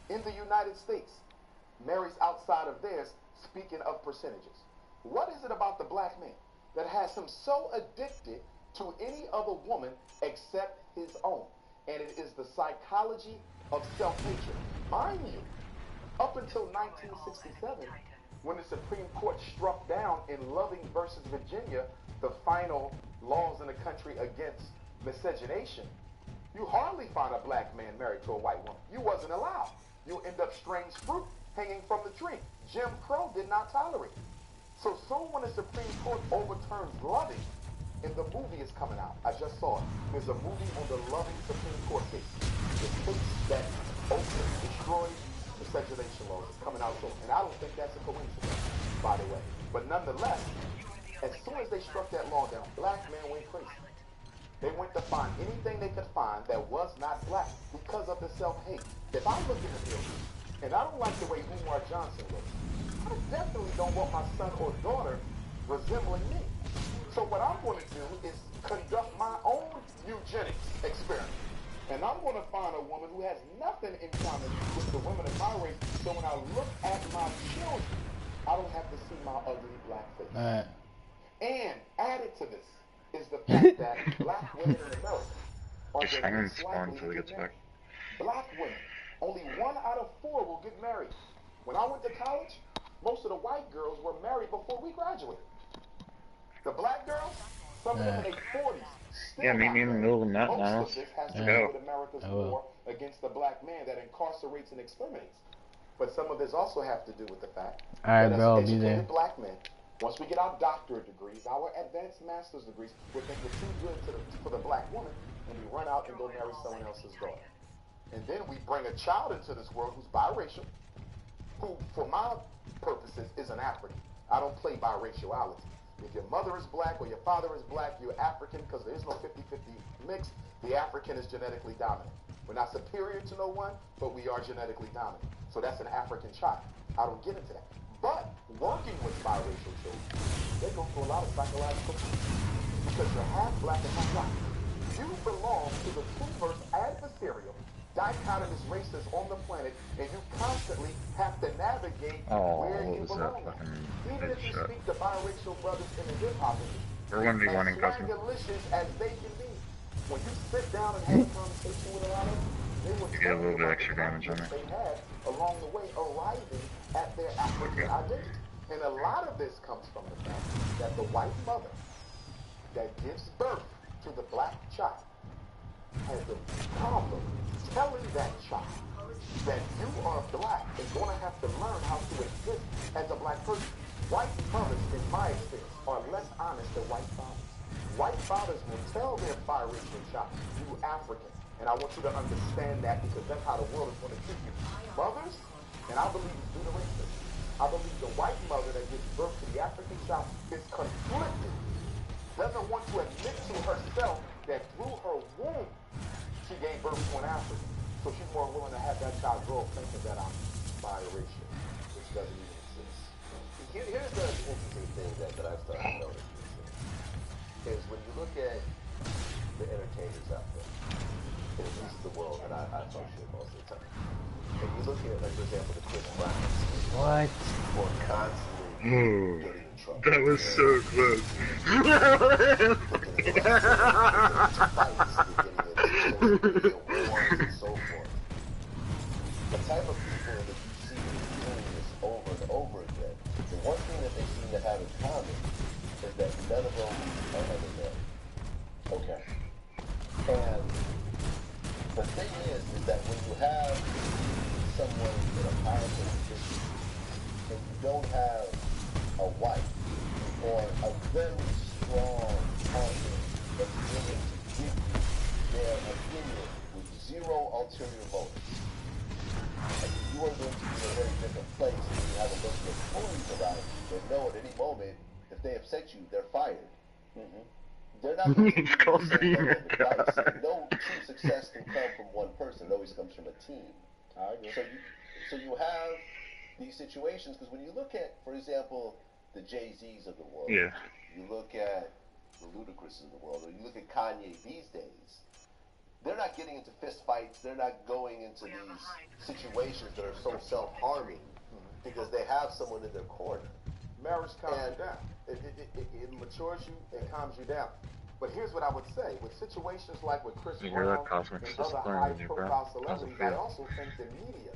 in the United States marries outside of theirs, speaking of percentages. What is it about the black man that has him so addicted to any other woman except his own? And it is the psychology of self-hatred. Mind you, up until 1967, when the Supreme Court struck down in Loving versus Virginia, the final laws in the country against miscegenation, you hardly find a black man married to a white woman. You wasn't allowed. You end up strange fruit hanging from the tree. Jim Crow did not tolerate it. So soon when the Supreme Court overturns Loving, and the movie is coming out, I just saw it. There's a movie on the Loving Supreme Court case. The case that openly destroyed miscegenation laws is coming out soon. And I don't think that's a coincidence, by the way. But nonetheless, as soon as they struck that law down, black men went crazy. They went to find anything they could find that was not black because of the self-hate. If I look in the mirror and I don't like the way Umar Johnson looks, I definitely don't want my son or daughter resembling me. So what I'm going to do is conduct my own eugenics experiment. And I'm going to find a woman who has nothing in common with the women of my race, so when I look at my children, I don't have to see my ugly black face. And added to this is the fact that black women in America are the least likely to get married. Black women, only 1 out of 4 will get married. When I went to college, most of the white girls were married before we graduated. The black girls, Some of them in their 40s. Yeah, meet me in the middle of the mountain, Most Niles. of this has to Let's do go. with America's I will. war against the black man that incarcerates and exterminates. But some of this also have to do with the fact Alright, that bro, I'll as be there. educated black men, once we get our doctorate degrees, our advanced master's degrees, we think we're too good for the black woman, and we run out and go marry someone else's daughter. And then we bring a child into this world who's biracial, who, for my purposes, is an African. I don't play biraciality. If your mother is black or your father is black, you're African because there is no 50-50 mix. The African is genetically dominant. We're not superior to no one, but we are genetically dominant. So that's an African child. I don't get into that. But working with biracial children, they go through a lot of psychological things because you're half black and half white. You belong to the two most adversarial, dichotomous races on the planet, and you constantly have to navigate where what you was that belong. fucking Even if you headshot? speak to biracial brothers in the hip-hop industry, We're 1v1 in as custom. swaggerlicious as they can be, when you sit down and have a conversation with a lot of them, they will You get a tell little you bit about extra the damage on conflicts it. they had along the way arriving at their African identity. And a lot of this comes from the fact that the white mother that gives birth to the black child has a problem telling that child that you are black and going to have to learn how to exist as a black person. White mothers, in my experience, are less honest than white fathers. White fathers will tell their biracial child, you African. And I want you to understand that because that's how the world is going to treat you. Mothers, and I believe it's due to racism, I believe the white mother that gives birth to the African child is conflicted, doesn't want to admit to herself that through her womb, she gave birth to an African. So she's more willing to have that child grow up thinking that I'm biracial, which doesn't even exist. Here's the interesting thing that I've started to notice is when you look at the entertainers out there, and at least the world that I associate most of the time, and you look at, like, for example, the Chris Browns, What? or constantly Ooh, getting in trouble. that was so close. They're getting arrested, they're getting into fights, they're getting into social media wars and so forth. The type of people that you see doing this over and over again, the one thing that they seem to have in common is that none of them are ever married. Okay. And the thing is that when you have someone in a powerful position and you don't have a wife or a very strong partner that's willing to give you their opinion with zero ulterior motives, and you are going to be in a very different place and you have a bunch of employees around that know at any moment if they upset you, they're fired. They're not going to give you the same level of advice. And no true success can come from one person. It always comes from a team. I agree. So you have these situations, because when you look at, for example, the Jay-Z's of the world, Yeah. you look at the Ludacris's of the world, or you look at Kanye these days, they're not getting into fist fights. They're not going into these situations that are so self-harming because they have someone in their corner. Marriage calms you down. It matures you and calms you down. But here's what I would say. With situations like with Chris You hear that Brown cosmic and other discipline in you, bro? high-profile How's it celebrities, I feel? also think the media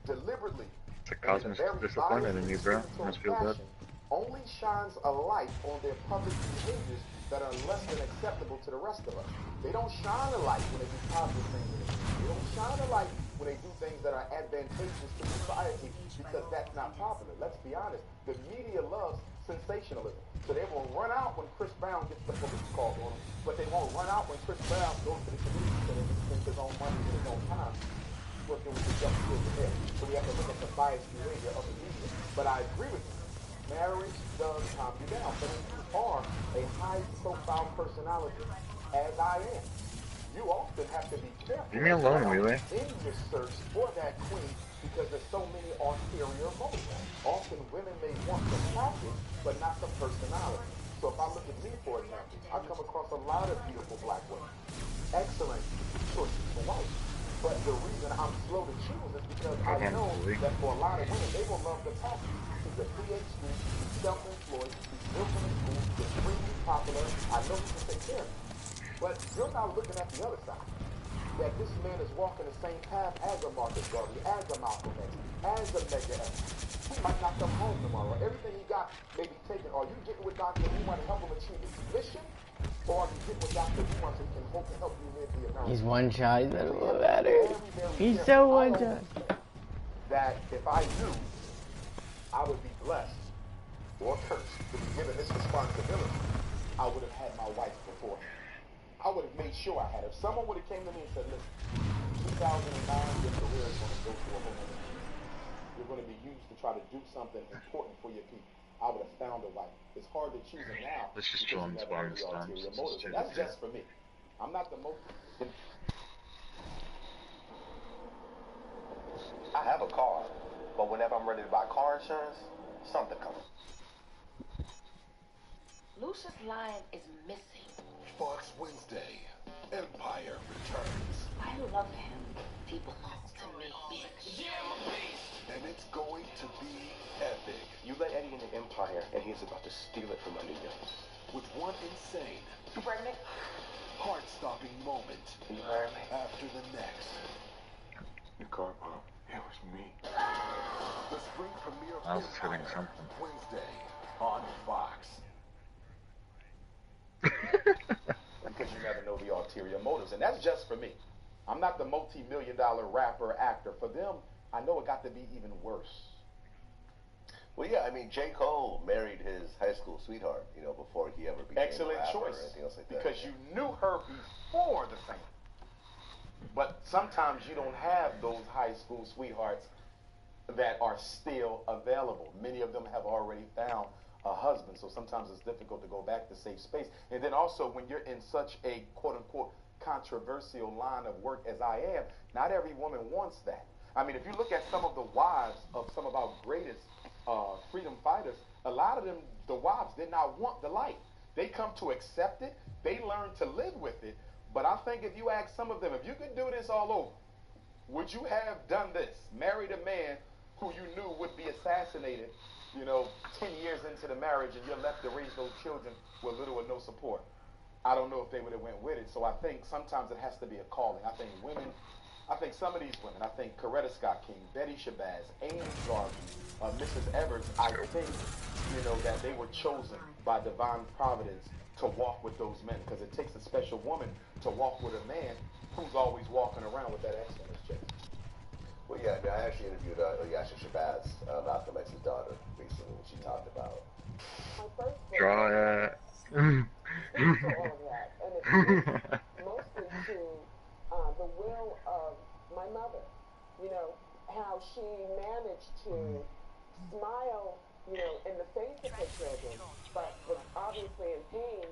deliberately It's a and in a cosmic very disappointment biased in you, bro. discriminatory Must feel good. fashion only shines a light on their public behaviors that are less than acceptable to the rest of us. They don't shine a light when they do positive things in the community. They don't shine a light when they do things that are advantageous to society because that's not popular. Let's be honest. The media loves sensationalism. So they will run out when Chris Brown gets the police called on him, but they won't run out when Chris Brown goes to the community so they can spend his own money and his own time working with the justice over there. So we have to look at the biased behavior of the media. But I agree with you. Marriage does calm you down. But if you are a high-profile personality, as I am, you often have to be careful Leave me alone, Wheeler. in your search for that queen because there's so many ulterior motives. Often women may want the package, but not the personality. So if I look at me, for example, I come across a lot of beautiful black women. Excellent choices for wife. But the reason I'm slow to choose is because I know that for a lot of women, they will love the package. He's a PhD, he's self-employed, he's real from the school, he's extremely popular. I know he can take care of me. But you're not looking at the other side. That this man is walking the same path as a Marcus Garvey, as a Malcolm X, as a Medgar Evers. He might not come home tomorrow. Everything he got may be taken. Are you getting with Dr. Who want to help him achieve his mission? Or I can get what Dr. Wu wants and can hope to help you live the American. He's one shot. He's better So than better. very, very He's careful. so one I shot. always think that if I knew I would be blessed or cursed to be given this responsibility, I would have had my wife before. I would have made sure I had. If someone would have came to me and said, listen, 2009, your career is going to go to a whole other place. You're going to be used to try to do something important for your people. I would have found a wife. It's hard to choose it now Let's just because chill you and never spawn know and the storm ulterior since motives. it's And that's 2 just for me. I'm not the most... I have a car, but whenever I'm ready to buy car insurance, something comes. Lucius Lyon is missing. Fox Wednesday, Empire returns. I love him. He belongs to me, bitch. And it's going to be epic. You let Eddie in the Empire, and he's about to steal it from under you. With one insane, You pregnant? heart-stopping moment Can you marry me? after the next. Your car, Mom. It was me. The spring premiere of I was hitting Empire, something. Wednesday on Fox. because you never know the ulterior motives. And that's just for me. I'm not the multi-million-dollar rapper, actor. For them, I know it got to be even worse. Well, yeah, I mean, J. Cole married his high school sweetheart, you know, before he ever became Excellent a rapper choice. or anything else like that. Because you knew her before the fame. But sometimes you don't have those high school sweethearts that are still available. Many of them have already found a husband, so sometimes it's difficult to go back to safe space. And then also when you're in such a quote-unquote controversial line of work as I am, not every woman wants that. I mean, if you look at some of the wives of some of our greatest freedom fighters, a lot of them, the wives did not want the life. They come to accept it. They learn to live with it. But I think if you ask some of them, if you could do this all over, would you have done this? Married a man who you knew would be assassinated, 10 years into the marriage, and you're left to raise those children with little or no support. I don't know if they would have went with it. So I think sometimes it has to be a calling. I think some of these women, I think Coretta Scott King, Betty Shabazz, Amy Garvey, Mrs. Evers, I think, that they were chosen by divine providence to walk with those men, because it takes a special woman to walk with a man who's always walking around with that X on his chest. Well, yeah, I mean, I actually interviewed Yasha Shabazz, Malcolm X's daughter, recently, when she talked about. My first book Draw that. speaks to all of that, and it speaks mostly to the will of my mother. How she managed to smile, in the face of her children, but was obviously in pain.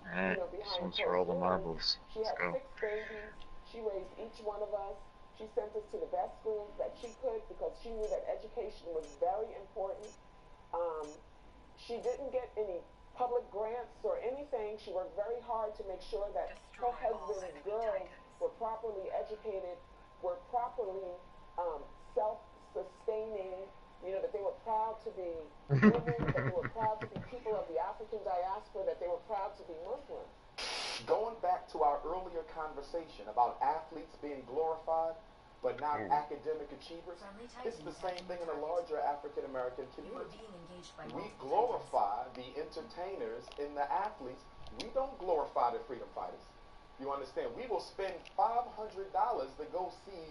Alright, this Behind one's for all the closed marbles. doors. She Let's had go. 6 babies. She raised each one of us. She sent us to the best schools that she could because she knew that education was very important. She didn't get any public grants or anything. She worked very hard to make sure that her husband's girls were properly educated, were properly self-sustaining, that they were proud to be women, that they were proud to be people of the African diaspora, that they were proud to be Muslim. Going back to our earlier conversation about athletes being glorified, but not academic achievers, it's the same thing in a larger African American community. We glorify the entertainers and the athletes. We don't glorify the freedom fighters. You understand? We will spend $500 to go see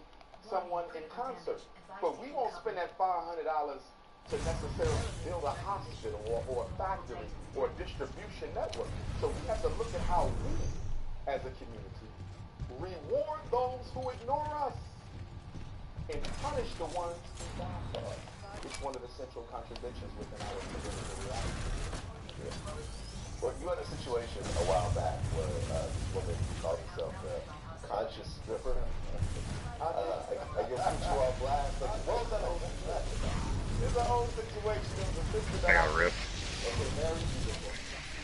someone in concert, but we won't spend that $500 to necessarily build a hospital or a factory or a distribution network. So we have to look at how we, as a community, reward those who ignore us and punish the ones who die for us. It's one of the central contradictions within our political reality. Yeah. Well, you had a situation a while back where this woman called herself a conscious stripper. I guess put you on blast. But what was that whole situation about? It's a whole situation. It was a sister I got ripped. Okay, very beautiful.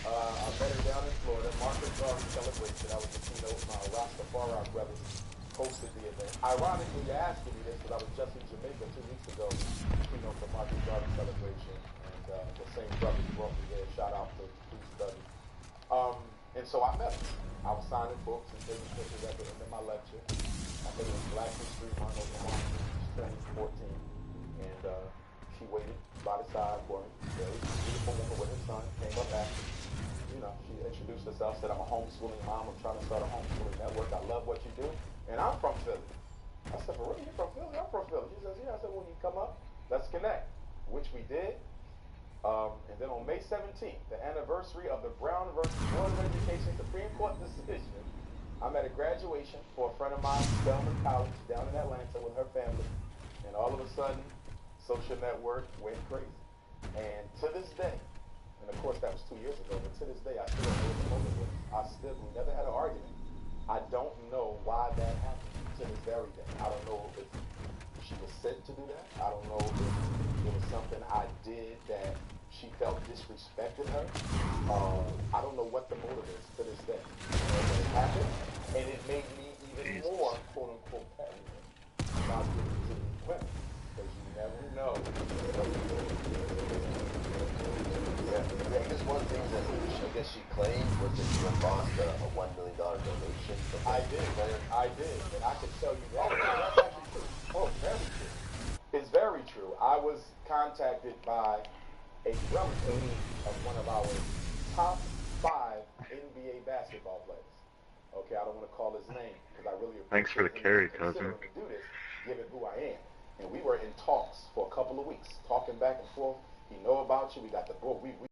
I met her down in Florida. Marcus Garvey celebration. I was the keynote. My Rastafari brothers hosted the event. Ironically, you're asking me this because I was just in Jamaica 2 weeks ago, for Marcus Garvey celebration, and the same brothers brought me there. Shout out to Bruce Study. And so I met her. I was signing books and taking pictures at the end of my lecture. I think it was Black History Month, Oklahoma, 2014, and she waited by the side for me. Very beautiful woman with her son came up after. She introduced introduced herself, said, I'm a homeschooling mom. I'm trying to start a homeschooling network. I love what you do. And I'm from Philly. I said, for real, you from Philly? I'm from Philly. She says, yeah. I said, well, you come up, let's connect, which we did. And then on May 17th, the anniversary of the Brown versus Board of Education Supreme Court decision, I'm at a graduation for a friend of mine, Spelman College, down in Atlanta with her family. And all of a sudden, social network went crazy. And to this day, and of course that was 2 years ago, but to this day, I still don't know what the motive was. We never had an argument. I don't know why that happened to this very day. I don't know if she was sent to do that. I don't know if it was something I did that she felt disrespected her. I don't know what the motive is to this day. But it happened, and it made me even more, quote unquote, paranoid about getting to these women. Because you never know. Yeah, I guess one thing that I guess she claimed was that you had lost a $1 million donation. I did. And I can tell you that. That's actually true. Oh, very true. It's very true. I was contacted by a relative of one of our top 5 NBA basketball players. Okay, I don't want to call his name because I really Thanks for the appreciate carry, him cousin. considering to do this, given who I am. And we were in talks for a couple of weeks, talking back and forth. He know about you. We got the book. We